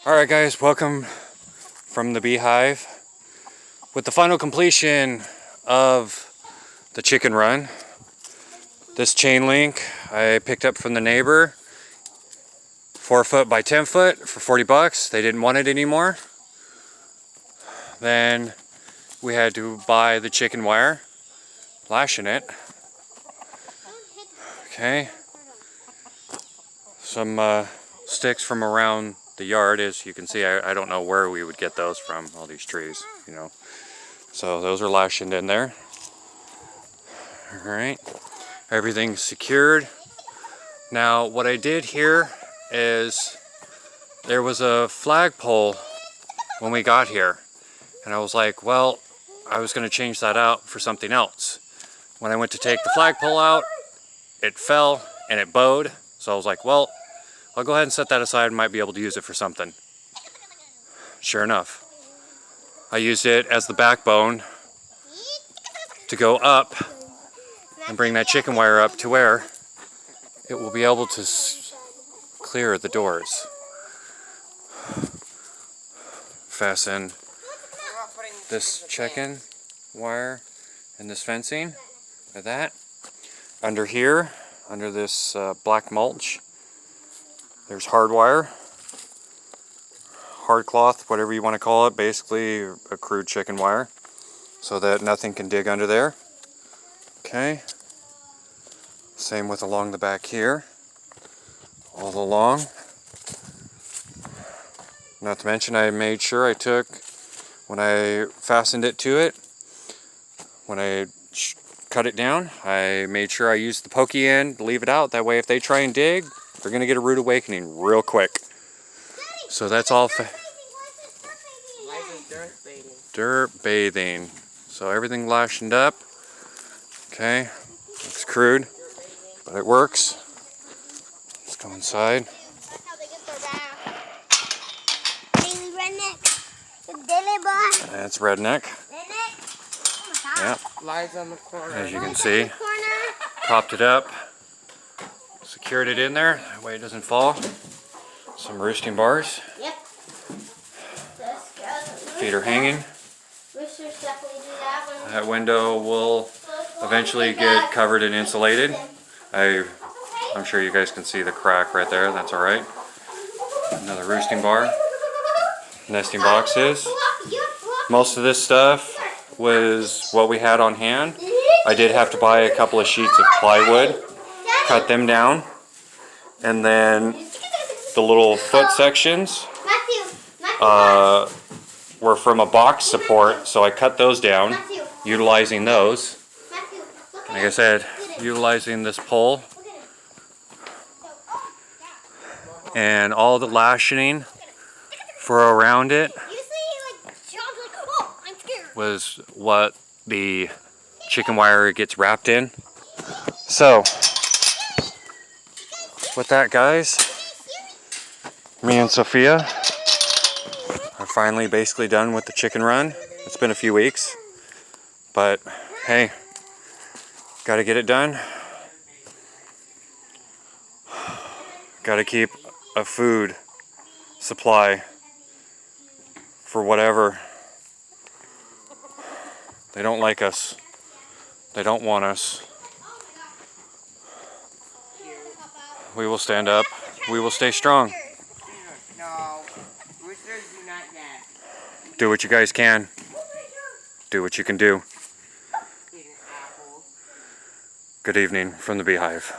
Alright guys, welcome from the BEE HIVE. With the final completion of the chicken run, this chain link I picked up from the neighbor, 4 foot by 10 foot for 40 bucks. They didn't want it anymore. Then we had to buy the chicken wire, lashing it. Okay. Some sticks from around the yard. As you can see, I don't know where we would get those from, all these trees, you know. So those are lashing in there. Alright, everything's secured. Now what I did here is there was a flagpole when we got here, and I was like, well, I was going to change that out for something else. When I went to take the flagpole out, it fell and it bowed, so I was like, well, I'll go ahead and set that aside, might be able to use it for something. Sure enough, I used it as the backbone to go up and bring that chicken wire up to where it will be able to clear the doors. Fasten this chicken wire and this fencing like that. Under here, under this black mulch, there's hard wire, hard cloth, whatever you want to call it, basically a crude chicken wire, so that nothing can dig under there. Okay. Same with along the back here, all along. Not to mention, I made sure I took, when I fastened it to it, when I cut it down, I made sure I used the pokey end to leave it out. That way if they try and dig, they're going to get a rude awakening real quick. So that's all. Dirt bathing. So everything lashed up. Okay. Looks crude, but it works. Let's go inside. That's redneck. Yeah. Lies on the corner. As you can see, propped it up, secured it in there, that way it doesn't fall. Some roosting bars. Yep. Feet are hanging. That window will eventually get covered and insulated. I'm sure you guys can see the crack right there. That's alright. Another roosting bar. Nesting boxes. Most of this stuff was what we had on hand. I did have to buy a couple of sheets of plywood, cut them down, and then the little foot sections were from a box support, so I cut those down, utilizing those. Like I said, utilizing this pole and all the lashing for around it was what the chicken wire gets wrapped in. So with that, guys, me and Sophia are finally basically done with the chicken run. It's been a few weeks, but hey, gotta get it done. Gotta keep a food supply for whatever. They don't like us. They don't want us. We will stand up. We will stay strong. No, roosters do not nest. Do what you guys can. Do what you can do. Good evening from the BEE HIVE.